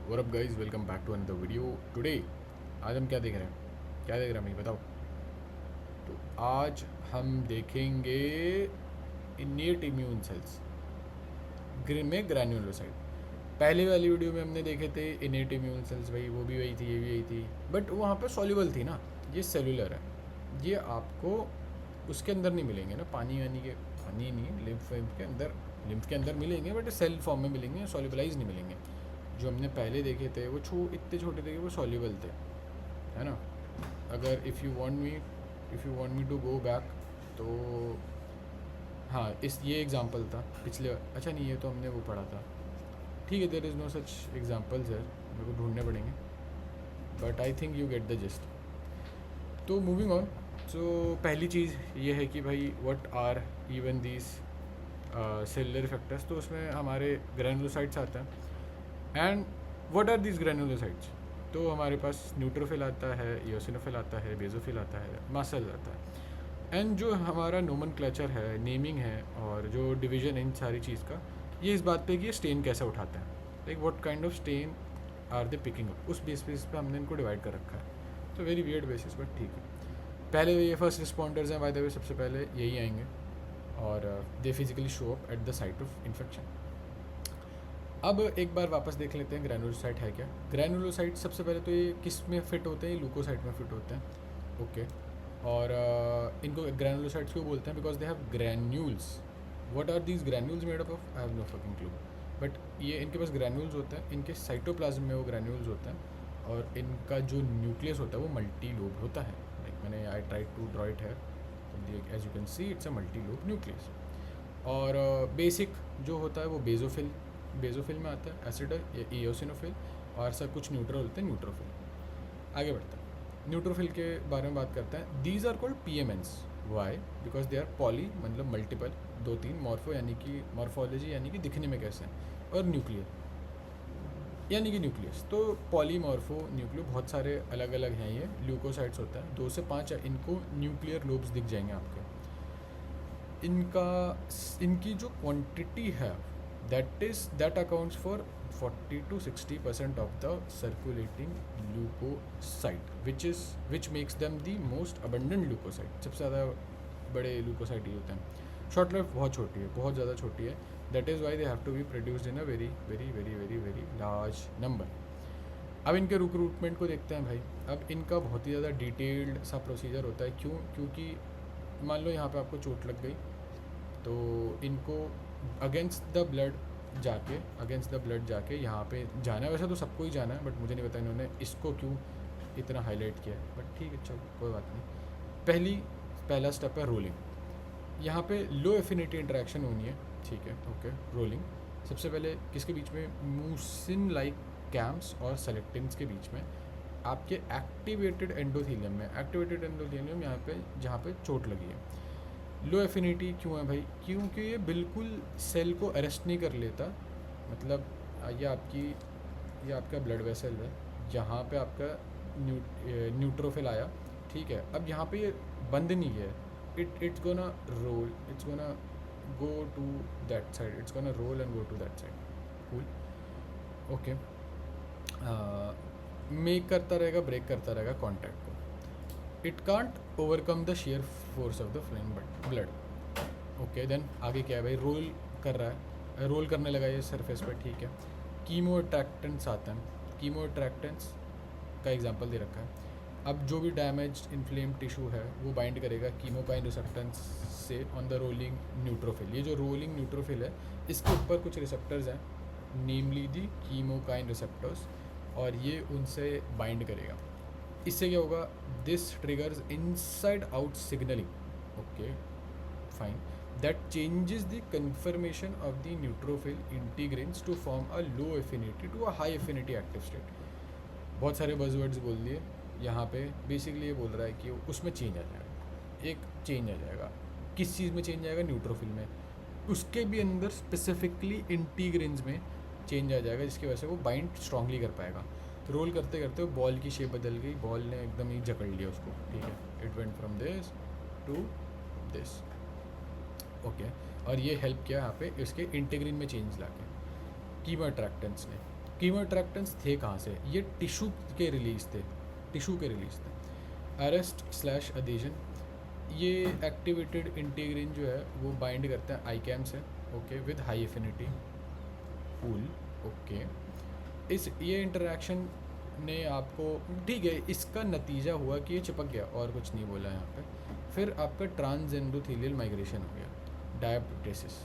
What up guys, welcome back to another video. Today आज हम क्या देख रहे हैं? क्या देख रहे हैं भाई, बताओ। तो आज हम देखेंगे इन्नेट इम्यून सेल्स में ग्रैन्युलोसाइट। पहले वाली वीडियो में हमने देखे थे इनेट इम्यून सेल्स, भाई वो भी वही थी, ये भी वही थी, बट वहाँ पर सॉल्युबल थी ना। ये सेलुलर है, ये आपको उसके अंदर नहीं मिलेंगे ना, पानी वानी के, पानी नहीं, लिम्फ के अंदर मिलेंगे, बट सेल फॉर्म में मिलेंगे, सॉल्युबलाइज नहीं मिलेंगे। जो हमने पहले देखे थे वो इतने छोटे थे कि वो सॉल्युबल थे, है ना। अगर if you want me to go back, तो हाँ, ये एग्जांपल था पिछले, अच्छा नहीं, ये तो हमने वो पढ़ा था। ठीक है, there is no such examples है, मेरे को ढूंढने पड़ेंगे, but I think you get the gist. तो मूविंग ऑन। सो पहली चीज़ ये है कि भाई what are even these cellular factors. तो उसमें हमारे ग्रैनुलोसाइट्स आते हैं। And what are these granulocytes? तो हमारे पास न्यूट्रोफिल आता है, इओसिनोफिल आता है, बेसोफिल आता है, मास्ट सेल आता है। एंड जो हमारा नोमेनक्लेचर है, नेमिंग है, और जो डिवीजन है इन सारी चीज़ का, ये इस बात पे कि ये स्टेन कैसे उठाते हैं, like what kind of stain are they picking up, उस बेसिस पे हमने इनको डिवाइड कर रखा है। तो वेरी वियर्ड बेसिस, बट ठीक है। पहले ये फर्स्ट रिस्पॉन्डर्स हैं, बाय द वे, सबसे पहले यही आएंगे, और they physically show up at the site of infection. अब एक बार वापस देख लेते हैं ग्रैनुलोसाइट है क्या। ग्रैनुलोसाइट सबसे पहले तो ये किस में फिट होते हैं? ल्यूकोसाइट में फिट होते हैं, ओके। और इनको ग्रैनुलोसाइट्स क्यों बोलते हैं? Because they have granules. What are these granules made up of? I have no fucking clue, but ये इनके पास ग्रैन्यूल्स होते हैं, इनके साइटोप्लाज्म में वो ग्रैन्यूल्स होते हैं, और इनका जो न्यूक्लियस होता है वो मल्टी लोब होता है। लाइक मैंने I try to draw it है, as you can see it's a multi lobe nucleus. और बेसिक जो होता है वो बेजोफिल में आता है, एसिड या इओसिनोफिल, और सब कुछ न्यूट्रल होते हैं, न्यूट्रोफिल। आगे बढ़ते हैं, न्यूट्रोफिल के बारे में बात करते हैं। These are called PMNs. Why? Because they are poly, मतलब मल्टीपल, दो तीन, मॉर्फो यानी कि मॉर्फोलॉजी यानी कि दिखने में कैसे हैं, और न्यूक्लियर यानी कि न्यूक्लियस। तो पॉलीमॉर्फो न्यूक्लियो बहुत सारे अलग अलग हैं। ये ल्यूकोसाइट्स होता है, 2 से 5 इनको न्यूक्लियर लोब्स दिख जाएंगे आपके। इनका इनकी जो क्वांटिटी है, that accounts for 40 to 60% of the circulating leukocyte, which makes them the most abundant leukocyte. सबसे ज़्यादा बड़े ल्यूकोसाइट ही होते हैं। शॉर्ट लाइफ बहुत छोटी है, बहुत ज़्यादा छोटी है। That is why they have to be produced in a very very very very very large number. अब इनके रिक्रूटमेंट को देखते हैं भाई। अब इनका बहुत ही ज़्यादा डिटेल्ड सा प्रोसीजर होता है। क्यों? क्योंकि मान लो यहाँ पे आपको चोट लग गई, तो इनको अगेंस्ट द ब्लड जाके यहाँ पे जाना है। वैसे तो सबको ही जाना है, बट मुझे नहीं पता इन्होंने इसको क्यों इतना हाईलाइट किया है, बट ठीक है, चलो कोई बात नहीं। पहला स्टेप है रोलिंग। यहाँ पे लो एफिनिटी इंटरेक्शन होनी है, ठीक है, ओके। रोलिंग सबसे पहले किसके बीच में? मूसिन लाइक कैम्प्स और सेलेक्टिन्स के बीच में, आपके एक्टिवेटेड एंडोथीलियम यहाँ पे, जहाँ पे चोट लगी है। लो एफिनिटी क्यों है भाई? क्योंकि ये बिल्कुल सेल को अरेस्ट नहीं कर लेता। मतलब ये आपका ब्लड वेसल है, जहाँ पे आपका न्यूट्रोफिल आया, ठीक है। अब यहाँ पे ये बंद नहीं है, it's gonna roll, it's gonna go to that side, it's gonna roll and go to that side. Cool, okay. Make करता रहेगा, ब्रेक करता रहेगा कॉन्टैक्ट को। It can't overcome the shear force of the flame blood, okay. Then आगे क्या है भाई? Role कर रहा है, रोल करने लगा ये सरफेस पर, ठीक है। कीमो अट्रैक्टेंट्स आते हैं। कीमो अट्रैक्टेंट्स का एग्जांपल दे रखा है। अब जो भी डैमेज इन्फ्लेम टिश्यू है वो बाइंड करेगा कीमोकाइन रिसेप्टेंस से ऑन द रोलिंग न्यूट्रोफिल। ये जो रोलिंग न्यूट्रोफिल है, इसके ऊपर कुछ रिसेप्टर्स हैं, नेमली दी कीमोकाइन रिसेप्टर्स, और ये उनसे बाइंड करेगा। इससे क्या होगा? This triggers inside out signalling, okay fine, that changes the conformation of the neutrophil integrins to form a low affinity to a high affinity active state। बहुत सारे बज़वर्ड्स बोल दिए यहाँ पे। बेसिकली ये बोल रहा है कि उसमें चेंज आ जाएगा, एक चेंज आ जाएगा। किस चीज़ में चेंज आएगा? न्यूट्रोफिल में। उसके भी अंदर स्पेसिफिकली इंटीग्रिन्स में चेंज आ जाएगा, जिसकी वजह से वो बाइंड स्ट्रांगली कर पाएगा। रोल करते करते वो बॉल की शेप बदल गई, बॉल ने एकदम ही जकड़ लिया उसको, ठीक है। It went from this to this, okay. और ये हेल्प किया यहाँ पे इसके इंटीग्रिन में चेंज लाके कीमो अट्रैक्टेंट्स ने। कीमोट्रैक्टेंट्स थे कहाँ से? ये टिशू के रिलीज थे, टिशू के रिलीज थे। अरेस्ट स्लैश अडीजन, ये एक्टिवेटेड इंटीग्रिन जो है वो बाइंड करते हैं आईकैम से, okay, with high affinity pool, okay. इस ये इंटरेक्शन ने आपको, ठीक है, इसका नतीजा हुआ कि ये चिपक गया, और कुछ नहीं बोला यहाँ पे। फिर आपका ट्रांसएंडोथेलियल माइग्रेशन हो गया, डायप्टेसिस।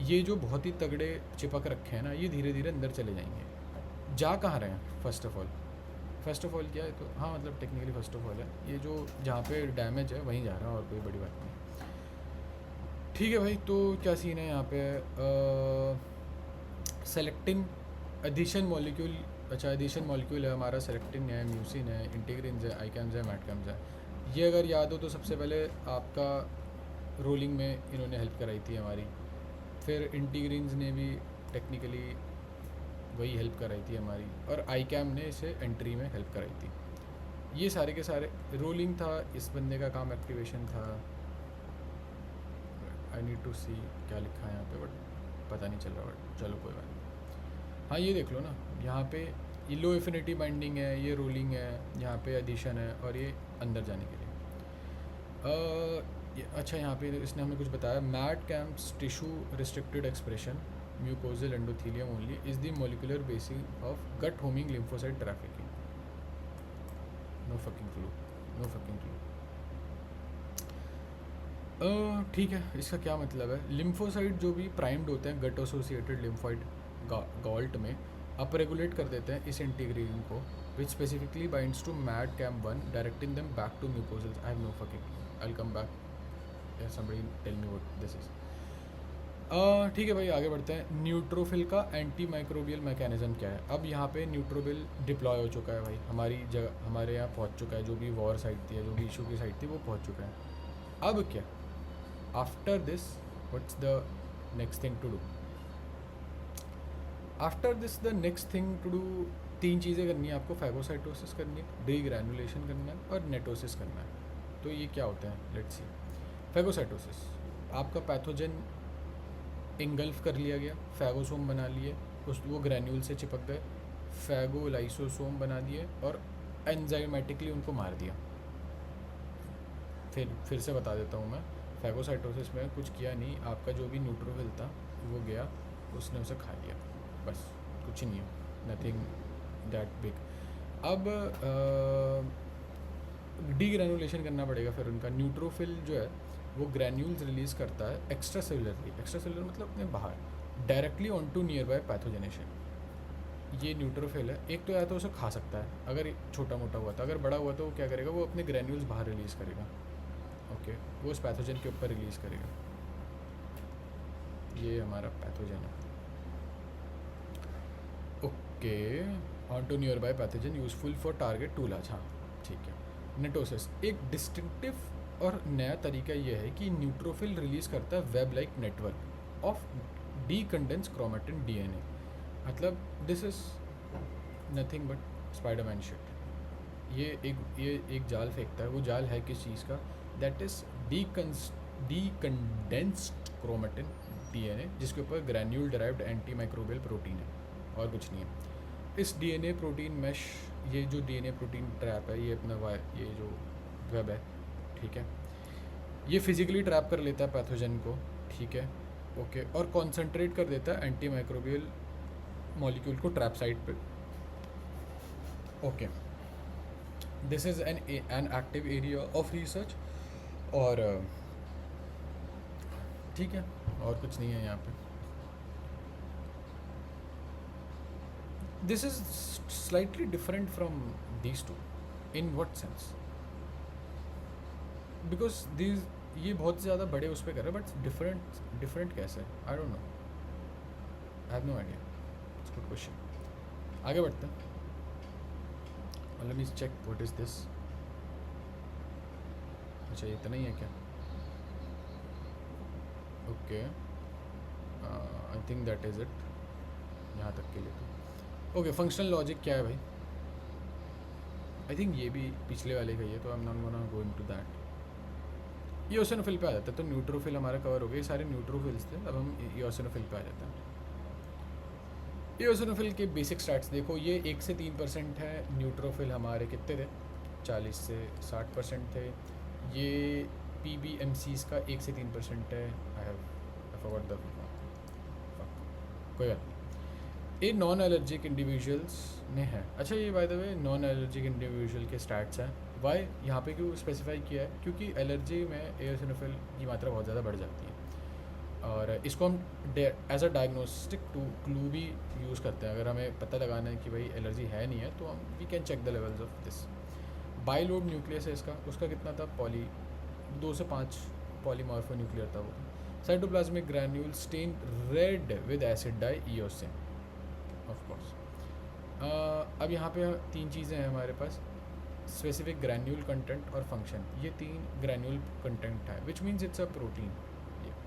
ये जो बहुत ही तगड़े चिपक रखे हैं ना, ये धीरे धीरे अंदर चले जाएंगे। जा कहाँ रहे हैं? फर्स्ट ऑफ ऑल क्या है, तो हाँ मतलब टेक्निकली फर्स्ट ऑफ ऑल है, ये जो जहाँ पे डैमेज है वहीं जा रहा है, और कोई बड़ी बात नहीं। ठीक है भाई, तो क्या सीन है यहाँ पे? सेलेक्टिन एडिशन मॉलिक्यूल, अच्छा एडिशन मॉलिक्यूल है हमारा, सेलेक्टिन है, म्यूसिन है, इंटीग्रिन्स है, आईकैम्स है, मैटकैम्स है। ये अगर याद हो तो सबसे पहले आपका रोलिंग में इन्होंने हेल्प कराई थी हमारी, फिर इंटीग्रिन्स ने भी टेक्निकली वही हेल्प कराई थी हमारी, और आईकैम ने इसे एंट्री में हेल्प कराई थी। ये सारे के सारे रोलिंग था, इस बंदे का काम एक्टिवेशन था। आई नीड टू सी क्या लिखा है यहाँ पे, बट पता नहीं चल रहा, बट चलो कोई बात नहीं। हाँ ये देख लो ना, यहाँ पे ये लो एफिनिटी बाइंडिंग है, ये रोलिंग है, यहाँ पे एडिशन है, और ये अंदर जाने के लिए अच्छा यहाँ पे इसने हमें कुछ बताया। MAdCAM tissue restricted expression mucosal endothelium only is the molecular basis of gut homing lymphocyte trafficking. No fucking clue, no fucking clue. ठीक है, इसका क्या मतलब है? लिम्फोसाइट जो भी प्राइम्ड होते हैं गट एसोसिएटेड लिम्फोइड गॉल्ट में, अप रेगुलेट कर देते हैं इस इंटीग्रिन को, which specifically binds to MAdCAM 1 directing them back to mucosals. I have no fucking, I will come back, somebody tell me what this is। ठीक है भाई, आगे बढ़ते हैं। न्यूट्रोफिल का एंटी माइक्रोबियल मैकेनिज्म क्या है? अब यहाँ पे न्यूट्रोफिल डिप्लॉय हो चुका है भाई, हमारी जगह हमारे यहाँ पहुँच चुका है, जो भी वॉर साइड थी, जो भी इशू की साइड थी, वो पहुँच चुका है। अब क्या, after this what's the next thing to do? After this the next thing to do, 3 चीज़ें करनी है आपको। फैगोसाइटोसिस करनी है, डीग्रैनुलेशन करना है, और नेटोसिस करना है। तो ये क्या होता है, लेट्स सी। फैगोसाइटोसिस, आपका पैथोजन इंगल्फ कर लिया गया, फैगोसोम बना लिए, उस वो ग्रैन्यूल से चिपक गए, फैगोलाइसोसोम बना दिए, और एंजाइमेटिकली उनको मार दिया। फिर से बता देता हूँ मैं, फैगोसाइटोसिस में कुछ किया नहीं, आपका जो भी न्यूट्रोफिल था वो गया, उसने उसे खा लिया, बस, कुछ नहीं है, नथिंग दैट बिग। अब डीग्रैनुलेशन करना पड़ेगा फिर उनका। न्यूट्रोफिल जो है वो ग्रैन्यूल्स रिलीज़ करता है एक्स्ट्रा सेलुलरली, एक्स्ट्रा सेलुलर मतलब अपने बाहर, directly on to near by pathogenesis. ये न्यूट्रोफिल है, एक तो या तो उसे खा सकता है अगर छोटा मोटा हुआ था, अगर बड़ा हुआ तो वो क्या करेगा, वो अपने ग्रैन्यूल्स बाहर रिलीज़ करेगा, ओके, वो उस पैथोजन के ऊपर रिलीज़ करेगा। ये हमारा पैथोजन है, okay, on to near by pathogen useful for target too large. हाँ ठीक है। नेटोसिस, एक डिस्टिंक्टिव और नया तरीका यह है कि न्यूट्रोफिल रिलीज़ करता है web like network of decondense chromatin DNA. मतलब this is nothing but Spiderman shit. ये एक जाल फेंकता है, वो जाल है किस चीज़ का? दैट इज़ डीकंडेंस्ड क्रोमेटिन डीएनए, जिसके ऊपर granule derived anti microbial protein है, और कुछ नहीं है। इस डीएनए प्रोटीन मैश, ये जो डीएनए प्रोटीन ट्रैप है, ये अपना ये जो वेब है, ठीक है, ये फिजिकली ट्रैप कर लेता है पैथोजन को, ठीक है, ओके, और कॉन्सेंट्रेट कर देता है एंटी माइक्रोबियल मॉलिक्यूल को ट्रैप साइट पे, okay. This is an active area of research, और ठीक है, और कुछ नहीं है यहाँ पे। This is slightly different from these two. In what sense? Because these, ये बहुत ज़्यादा बड़े उस पर कर रहे हैं, बट डिफरेंट कैसे? I don't know, I have no idea. It's good question. आगे बढ़ते हैं। Let me check what is this. अच्छा ये इतना ही है क्या? Okay, I think that is it यहाँ तक के लिए तो। ओके, फंक्शनल लॉजिक क्या है भाई? आई थिंक ये भी पिछले वाले का ही है, तो I am not gonna go into that. ये ओसिनोफिल पे आ जाता है, तो न्यूट्रोफिल हमारा कवर हो गया, ये सारे न्यूट्रोफिल्स थे, अब हम ये ओसिनोफिल पे आ जाते हैं। एओसिनोफिल के बेसिक स्टैट्स देखो, ये 1 से 3% है। न्यूट्रोफिल हमारे कितने थे, 40 से 60% थे। ये PBMCs का 1 से 3% है। आई फॉरगॉट द कोई बात नहीं। ये नॉन एलर्जिक इंडिविजुअल्स में है। अच्छा, ये bye the way non allergic individual के स्टैट्स हैं। वाई यहाँ पे क्यों स्पेसिफाई किया है, क्योंकि एलर्जी में एओसिनोफिल की मात्रा बहुत ज़्यादा बढ़ जाती है और इसको हम एज अ डायग्नोस्टिक क्लू भी यूज़ करते हैं। अगर हमें पता लगाना है कि भाई एलर्जी है नहीं है, तो हम we can check the levels of this. Bilobe nucleus है इसका, उसका कितना था, 2 से 5 पॉलीमॉर्फो न्यूक्लियर था वो। Cytoplasmic granule stain red with acid dye eosin of course. अब यहाँ पे 3 चीज़ें हैं हमारे पास, स्पेसिफिक ग्रैन्यूल कंटेंट और फंक्शन। ये 3 ग्रैन्यूल कंटेंट है, which means it's a protein.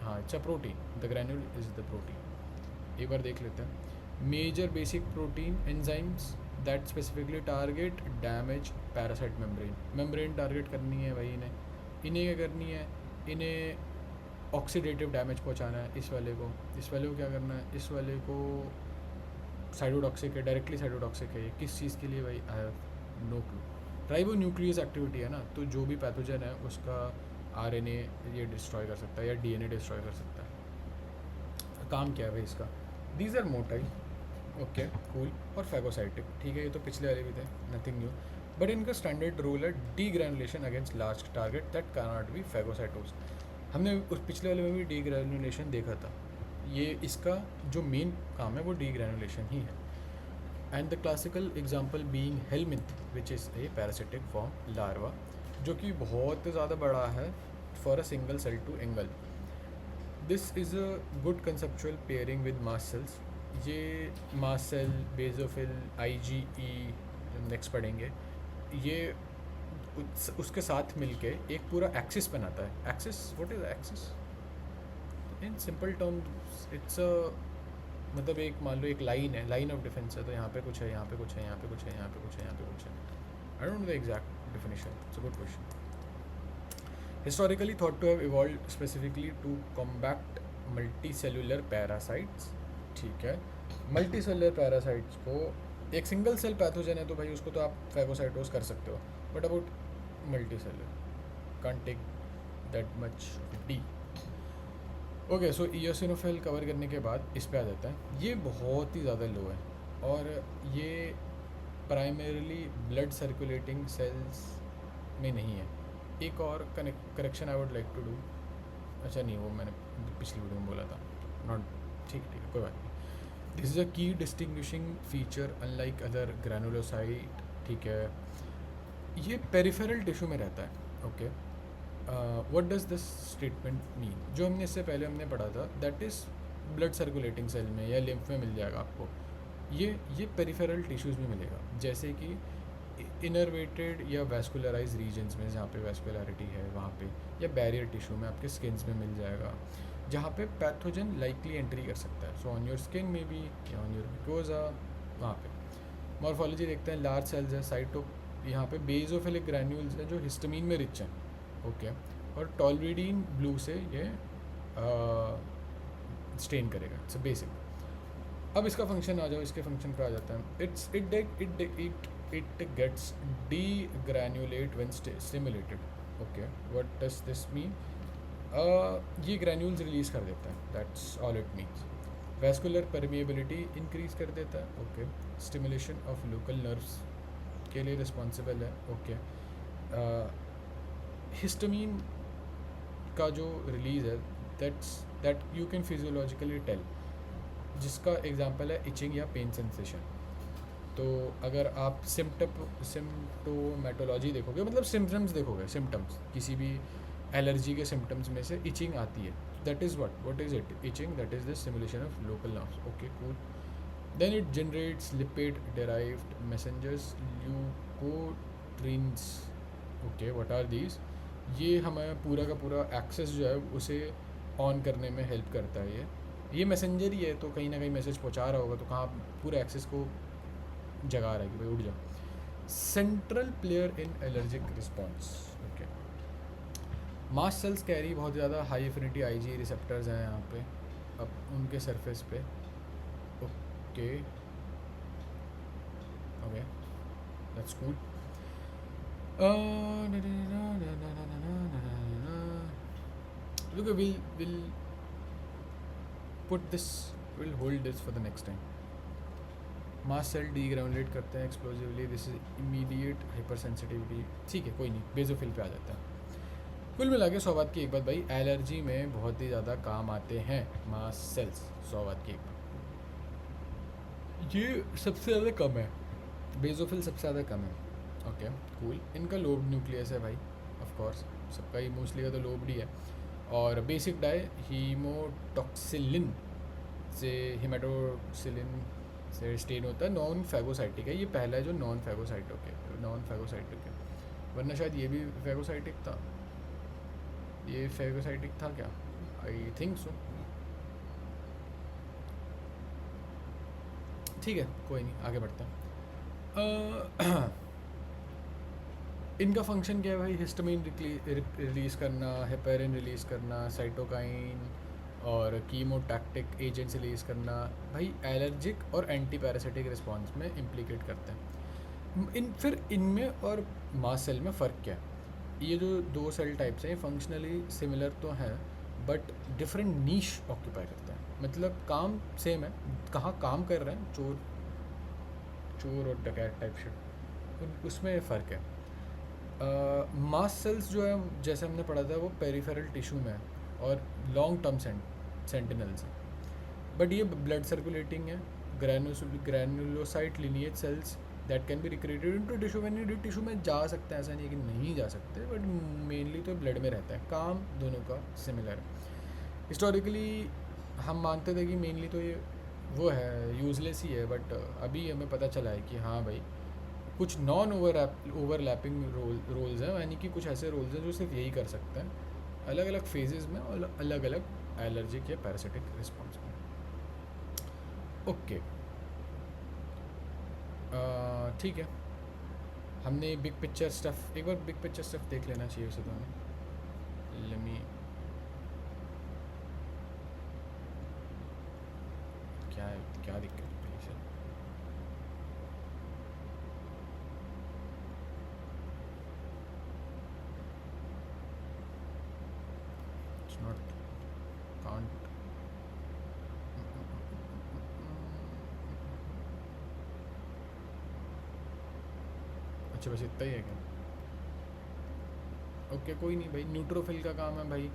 हाँ, it's a protein, the granule is the protein. एक बार देख लेते हैं। Major basic protein enzymes that specifically target damage parasite membrane target करनी है भाई इन्हें क्या करनी है, इन्हें ऑक्सीडेटिव डैमेज पहुंचाना है। इस वाले को क्या करना है, इस वाले को साइटोटॉक्सिक है, डायरेक्टली साइटोटॉक्सिक है। ये किस चीज़ के लिए भाई, I have no clue. Ribonuclease activity है ना, तो जो भी पैथोजन है उसका RNA ये डिस्ट्रॉय कर सकता है या DNA डिस्ट्रॉय कर सकता है। काम क्या है भाई इसका, these are motile, okay cool, और फैगोसाइटिक। ठीक है, ये तो पिछले वाले भी थे, नथिंग न्यू। बट इनका स्टैंडर्ड रोल है degranulation against large target that cannot be phagocytose. हमने उस पिछले वाले में भी डीग्रैनुलेशन देखा था। ये इसका जो मेन काम है वो डीग्रैनुलेशन ही है। And the classical example being helminth which is a parasitic form larva, जो कि बहुत ज़्यादा बड़ा है for a single cell to engulf. This is a good conceptual pairing with mast cells. ये mast cell, basophil, IgE next पढ़ेंगे, ये उसके साथ मिलके एक पूरा एक्सिस बनाता है। Axis, what is axis in simple terms, it's a मतलब एक मान लो एक लाइन है, लाइन ऑफ डिफेंस है, तो यहाँ पे कुछ है, यहाँ पे कुछ है, यहाँ पे कुछ है, यहाँ पे कुछ है, यहाँ पे कुछ है। I don't know the exact definition, it's a good question. Historically thought to have evolved specifically to combat multicellular parasites. ठीक है, मल्टीसेलुलर पैरासाइट्स को, एक सिंगल सेल पैथोजन है तो भाई उसको तो आप फैगोसाइटोस कर सकते हो, but about multicellular can't take that much डी। ओके, सो ईओसिनोफिल कवर करने के बाद इस पे आ जाता है। ये बहुत ही ज़्यादा लो है और ये प्राइमरीली ब्लड सर्कुलेटिंग सेल्स में नहीं है। एक और correction I would like to do, अच्छा नहीं, वो मैंने पिछली वीडियो में बोला था, नॉट, ठीक है कोई बात नहीं। This is a key distinguishing feature unlike other granulocyte. ठीक है, ये पेरिफेरल टिश्यू में रहता है। Okay, what does this statement mean, जो हमने इससे पहले हमने पढ़ा था, that is blood circulating cell में या लिम्फ में मिल जाएगा आपको। ये पेरिफेरल टिश्यूज़ में मिलेगा, जैसे कि इनरवेटेड या वैस्कुलराइज रीजन्स में, जहाँ पे वैस्कुलरिटी है वहाँ पे, या बैरियर टिश्यू में आपके स्किन्स में मिल जाएगा, जहाँ पे पैथोजन लाइकली एंट्री कर सकता है। सो ऑन योर स्किन में भी या ऑन योर म्यूकोसा, वहाँ पे। मॉर्फोलॉजी देखते हैं, लार्ज सेल्स है, साइटो, यहाँ पे बेजोफिलिक ग्रैन्यूल्स हैं जो हिस्टामीन में रिच हैं। ओके, और टॉलरिडीन ब्लू से ये स्टेन करेगा, इट्स बेसिक। अब इसका फंक्शन आ जाओ, इसके फंक्शन पे आ जाता है। It gets degranulate when stimulated. Okay, what does this mean, ये ग्रैन्यूल्स रिलीज कर देता है, that's all it means. Vascular permeability increase कर देता है। Okay, stimulation of local nerves के लिए रिस्पॉन्सिबल है। ओके, हिस्टामीन का जो रिलीज़ है, that you can physiologically tell, जिसका एग्जांपल है इचिंग या पेन सेंसेशन। तो अगर आप सिम्टोमेटोलॉजी देखोगे, मतलब सिम्टम्स देखोगे, सिम्टम्स किसी भी एलर्जी के सिम्टम्स में से इचिंग आती है, that is what is it, itching, that is the stimulation of local nerves. Okay cool. Then it generates lipid derived messengers, leukotrienes. Okay, what are these, ये हमें पूरा का पूरा एक्सेस जो है उसे ऑन करने में हेल्प करता है। ये मैसेंजर ही है, तो कहीं ना कहीं मैसेज पहुंचा रहा होगा, तो कहाँ पूरे एक्सेस को जगा रहा है कि भाई उठ जाओ। Central player in allergic response. Okay, mast cells carry बहुत ज़्यादा हाई एफिनिटी IgE रिसेप्टर्स हैं यहाँ पे, अब उनके सरफेस पे। Okay, That's cool. Look, we'll put this, we'll hold this for the next time. Mast cell degranulate करते हैं explosively, this is immediate hyper sensitivity. ठीक है, कोई नहीं, बेजोफिल पे आ जाता है. कुल मिला के 100 बात की एक बात भाई, एलर्जी में बहुत ही ज़्यादा काम आते हैं मास सेल्स. 100 बात की एक बात, ये सबसे ज़्यादा कम है, बेजोफिल सबसे ज़्यादा कम है. Okay cool. इनका लोब न्यूक्लियस है भाई, ऑफ कोर्स सबका ही मोस्टली का तो लोब्ड ही है. और बेसिक डाई हीमोटॉक्सिलिन से, हिमेटोक्सिलिन से स्टेन होता है. नॉन फैगोसाइटिक है, ये पहला है जो नॉन फैगोसाइटिक है. वरना शायद ये भी फैगोसाइटिक था. ये फैगोसाइटिक था क्या? I think so. ठीक है, कोई नहीं, आगे बढ़ते हैं. इनका फंक्शन क्या है भाई? हिस्टामिन रिलीज़ करना, हेपेरिन रिलीज़ करना, साइटोकाइन और कीमोटैक्टिक एजेंट्स रिलीज़ करना. भाई एलर्जिक और एंटी पैरासिटिक रिस्पॉन्स में इम्प्लीकेट करते हैं. फिर इनमें और मास्ट सेल में फ़र्क क्या है? ये जो दो सेल टाइप्स हैं ये फंक्शनली सिमिलर तो हैं बट डिफरेंट नीश ऑक्यूपाई करते हैं. मतलब काम सेम है, कहाँ काम कर रहे हैं, चोर और डकैत टाइप शिट, उसमें फ़र्क है. मास्ट सेल्स जो है जैसे हमने पढ़ा था वो पेरिफेरल टिश्यू में है और लॉन्ग टर्म सेंटिनल्स हैं. बट ये ब्लड सर्कुलेटिंग है, granulocyte lineage cells that can be recreated into tissue. मैंने टिश्यू में जा सकते हैं, ऐसा नहीं कि नहीं जा सकते, बट मेनली तो ब्लड में रहता है. काम दोनों का सिमिलर है. हिस्टोरिकली हम मानते थे कि मेनली तो ये वो है, यूजलेस ही है, बट अभी हमें पता चला है कि हाँ भाई कुछ नॉन ओवरलैपिंग रोल्स हैं, यानी कि कुछ ऐसे रोल्स हैं जो सिर्फ यही कर सकते हैं अलग अलग फेजेस में और अलग अलग एलर्जिक या पैरासिटिक रिस्पॉन्स में. ओके ठीक है, हमने बिग पिक्चर स्टफ, एक बार बिग पिक्चर स्टफ देख लेना चाहिए उसे तो हमें. लेमी क्या है, क्या दिक्कत है? It's not can't. अच्छा बस इतना ही है क्या? ओके कोई नहीं भाई. न्यूट्रोफिल का काम है भाई.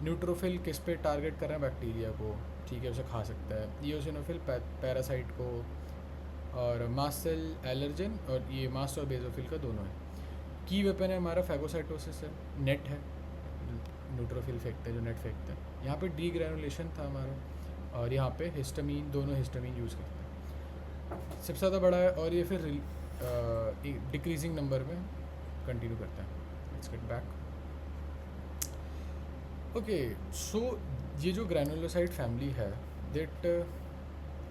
न्यूट्रोफिल किस पे टारगेट कर रहे हैं? बैक्टीरिया को. ठीक है, उसे खा सकता है. इयोसिनोफिल पैरासाइट को. और मास्ट सेल एलर्जन, और ये मास्ट और बेजोफिल का दोनों है. की वेपन है हमारा फैगोसाइटोसिस है, नेट है. न्यूट्रोफिल फेंकते हैं जो नेट फेंकते हैं. यहाँ पे डी ग्रैनुलेशन था हमारा, और यहाँ पे हिस्टामीन, दोनों हिस्टामीन यूज़ करते हैं. सबसे ज़्यादा बड़ा है, और ये फिर डिक्रीजिंग नंबर में कंटिन्यू करता है. Let's get back. Okay so ये जो ग्रैनुलोसाइट फैमिली है that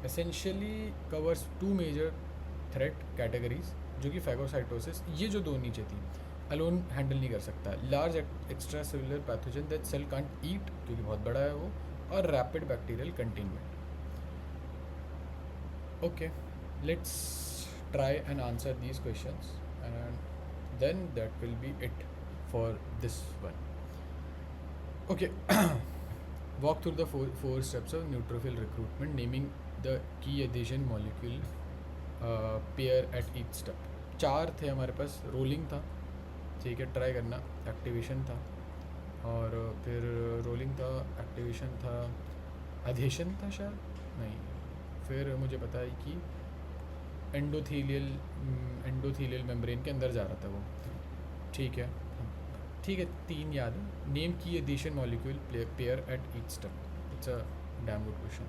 essentially covers two major threat categories, जो कि फैगोसाइटोसिस, ये जो दो नीचे थी, अलोन हैंडल नहीं कर सकता. Large extra cellular pathogen that cell can't eat, क्योंकि बहुत बड़ा है वो, और rapid bacterial containment. Okay let's try and answer these questions and then that will be it for this one. Okay. Walk through the four steps of neutrophil recruitment, naming the key adhesion molecule pair at each step. 4 थे हमारे पास. Rolling था, ठीक है, try करना. Activation था, और फिर rolling था, एक्टिवेशन था, एडहेशन था शायद नहीं, फिर मुझे पता है कि एंडोथीलियल मेम्ब्रेन के अंदर जा रहा था वो. ठीक है, ठीक है, 3 याद है. नेम की addition molecule pair at each step. It's a damn good question.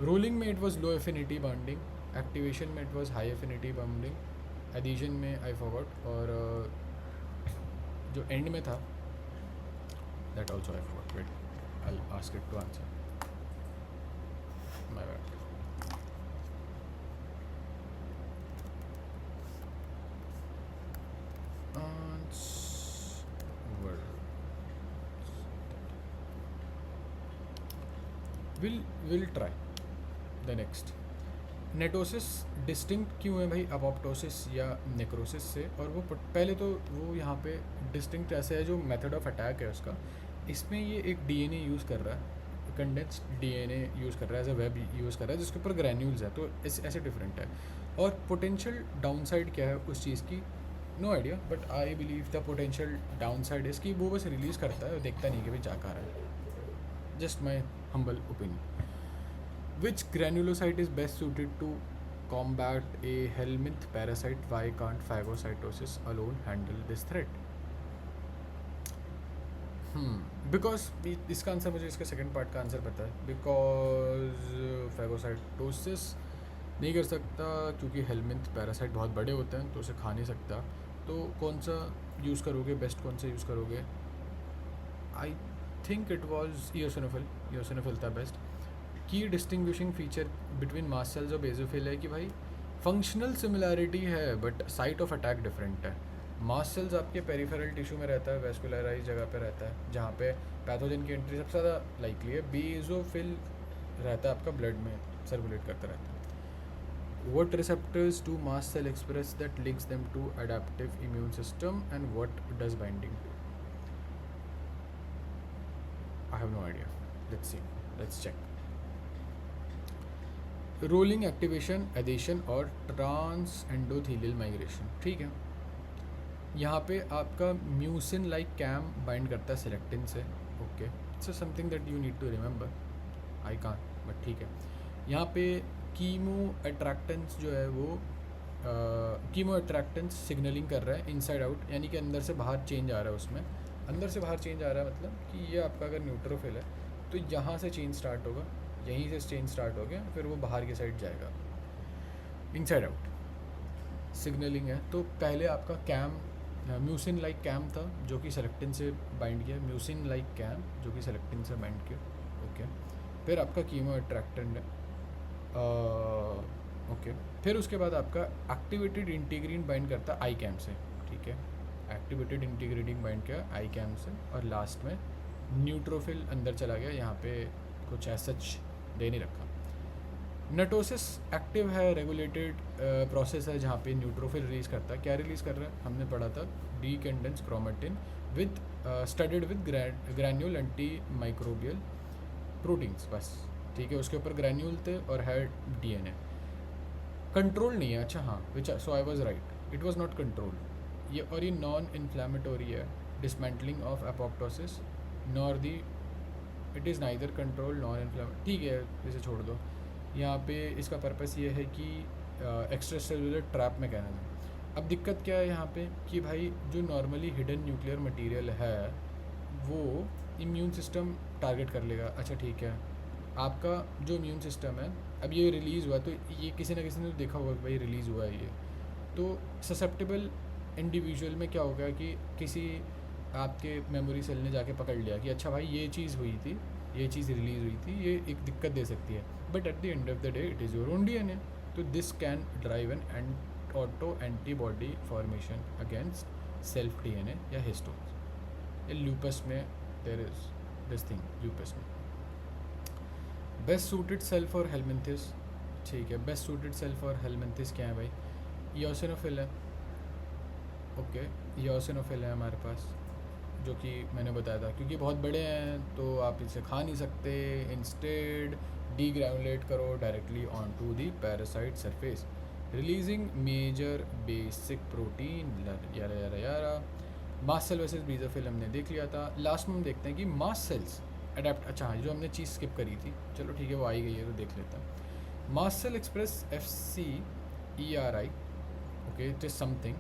Rolling में it was low affinity bounding, activation में it was high affinity bounding, addition में आई फॉरगॉट, और जो एंड में था that also I forgot. Wait, I will ask it to answer. My bad. We'll try the next. NETosis distinct क्यों है भाई apoptosis या नेक्रोसिस से? और वो पहले तो वो यहाँ पे डिस्टिंक्ट ऐसे है, जो मेथड ऑफ अटैक है उसका, इसमें ये एक डीएनए यूज़ कर रहा है, कंडेंस्ड डीएनए यूज़ कर रहा है, एज अ वेब यूज़ कर रहा है, जिसके ऊपर ग्रैन्यूल्स है, तो ऐसे डिफरेंट है। और पोटेंशियल डाउनसाइड क्या है उस चीज़ की, no idea, but I believe the potential downside is कि वो बस रिलीज़ करता है और देखता नहीं कि भाई जा कहाँ रहा है। Just my humble opinion. Which granulocyte is best suited to combat a helminth parasite? Why can't phagocytosis alone handle this threat? Because इसका आंसर मुझे इसके सेकंड पार्ट का आंसर पता है। बिकॉज फैगोसाइटोसिस नहीं कर सकता क्योंकि हेलमिंथ पैरासाइट बहुत बड़े होते हैं, तो उसे खा नहीं सकता। तो कौन सा यूज़ करोगे, बेस्ट कौन सा यूज़ करोगे? I think it was eosinophil था best. Key distinguishing feature between mast cells और बेसोफिल है कि भाई फंक्शनल सिमिलैरिटी है but site of attack different है। मास्ट सेल्स आपके पेरिफेरल टिश्यू में रहता है, वेस्कुलराइज जगह पे रहता है, जहाँ पे पैथोजन की एंट्री सबसे ज़्यादा लाइकली है। बेसोफिल रहता है आपका ब्लड में सर्कुलेट करता रहता है। What receptors do mast cell express that links them to adaptive immune system and what does binding? I have no idea, let's see, let's check. Rolling activation, adhesion और trans endothelial migration, ठीक है। यहाँ पे आपका mucin like cam bind करता है selectin से, okay, it's something that you need to remember, I can't, but ठीक है। यहाँ पे कीमो अट्रैक्टेंस जो है वो कीमो अट्रैक्टेंस सिग्नलिंग कर रहा है इनसाइड आउट, यानी कि अंदर से बाहर चेंज आ रहा है उसमें। अंदर से बाहर चेंज आ रहा है मतलब कि ये आपका अगर न्यूट्रोफिल है तो यहाँ से चेंज स्टार्ट होगा, यहीं से चेंज स्टार्ट हो गया, फिर वो बाहर की साइड जाएगा, इनसाइड आउट सिग्नलिंग है। तो पहले आपका कैम म्यूसिन लाइक कैम था जो कि सेलेक्टिन से बाइंड किया, म्यूसिन लाइक कैम जो कि सेलेक्टिन से बाइंड किया, ओके। फिर आपका कीमो अट्रैक्टेंट है, ओके। फिर उसके बाद आपका एक्टिवेटेड इंटीग्रीन बाइंड करता है आई कैम से, ठीक है, एक्टिवेटेड इंटीग्रेटिंग बाइंड किया आई कैम से। और लास्ट में न्यूट्रोफिल अंदर चला गया, यहाँ पे कुछ ऐसा दे नहीं रखा। नटोसिस एक्टिव है, रेगुलेटेड प्रोसेस है, जहाँ पे न्यूट्रोफिल रिलीज़ करता है। क्या रिलीज़ कर रहा है? हमने पढ़ा था decondense chromatin with studded with granule anti microbial proteins, बस, ठीक है। उसके ऊपर ग्रैन्यूल थे और है डीएनए। कंट्रोल नहीं है, अच्छा हाँ, which so I was right, it was not control ये। और ये नॉन इन्फ्लेमेटोरी है, dismantling of apoptosis, nor the it is neither control non inflammatory, ठीक है, इसे छोड़ दो। यहाँ पे इसका पर्पस ये है कि एक्स्ट्रा सेलुलर ट्रैप मैकेनिज्म। अब दिक्कत क्या है यहाँ पे कि भाई जो नॉर्मली हिडन न्यूक्लियर मटेरियल है वो इम्यून सिस्टम टारगेट कर लेगा। अच्छा ठीक है, आपका जो इम्यून सिस्टम है, अब ये रिलीज़ हुआ तो ये किसी ना किसी ने तो देखा होगा कि भाई रिलीज़ हुआ है ये, तो ससेप्टेबल इंडिविजुअल में क्या होगा कि किसी आपके मेमोरी सेल ने जाके पकड़ लिया कि अच्छा भाई ये चीज़ हुई थी, ये चीज़ रिलीज़ हुई थी, ये एक दिक्कत दे सकती है, but at the end of the day it is your own DNA. तो this can drive an auto antibody formation against self DNA या हिस्टोन्स। या ल्यूपस में there is this thing, lupus में best suited cell for helminths, ठीक है। Best suited cell for helminths क्या है भाई? ईओसिनोफिल है, ओके, ईओसिनोफिल है हमारे पास, जो कि मैंने बताया था, क्योंकि बहुत बड़े हैं तो आप इसे खा नहीं सकते, इंस्टेड डीग्रैनुलेट करो directly on to the parasite surface, releasing major basic protein, यारा यारा यारा। मास्ट सेल वर्सेस बेसोफिल हमने देख लिया था। लास्ट में हम देखते हैं कि मास्ट सेल्स अडेप्ट, अच्छा हाँ, जो हमने चीज़ स्किप करी थी, चलो ठीक है, वो आई गई है तो देख लेते हैं। Mast cell express FCERI, okay, it is something,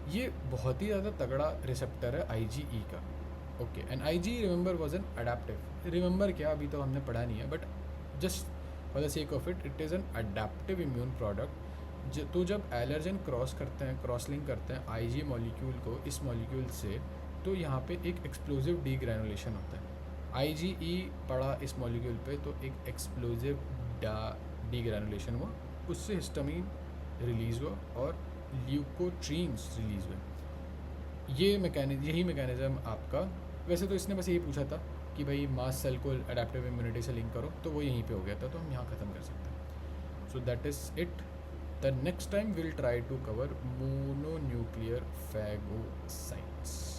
ये बहुत ही ज़्यादा तगड़ा रिसेप्टर है IgE का, okay. And IgE remember was an adaptive, remember क्या अभी तो हमने पढ़ा नहीं है, but just for the sake of it, it is an adaptive immune product. तो जब एलर्जन क्रॉस करते हैं, क्रॉस लिंक करते हैं IgE मॉलिक्यूल को इस मॉलिक्यूल से, तो यहाँ पे एक एक्सप्लोजिव डीग्रैनुलेशन होता है। IgE पड़ा इस मॉलिक्यूल पे तो एक एक्सप्लोजिव डीग्रैनुलेशन हुआ, उससे हिस्टामिन रिलीज़ हुआ और ल्यूकोट्रीन्स रिलीज़ हुए। यही मैकेनिज्म आपका, वैसे तो इसने बस यही पूछा था कि भाई मास्ट सेल को अडेप्टिव इम्यूनिटी से लिंक करो, तो वो यहीं पे हो गया था, तो हम यहाँ ख़त्म कर सकते हैं। So that is it. The next time we'll try to cover mononuclear phagocytes.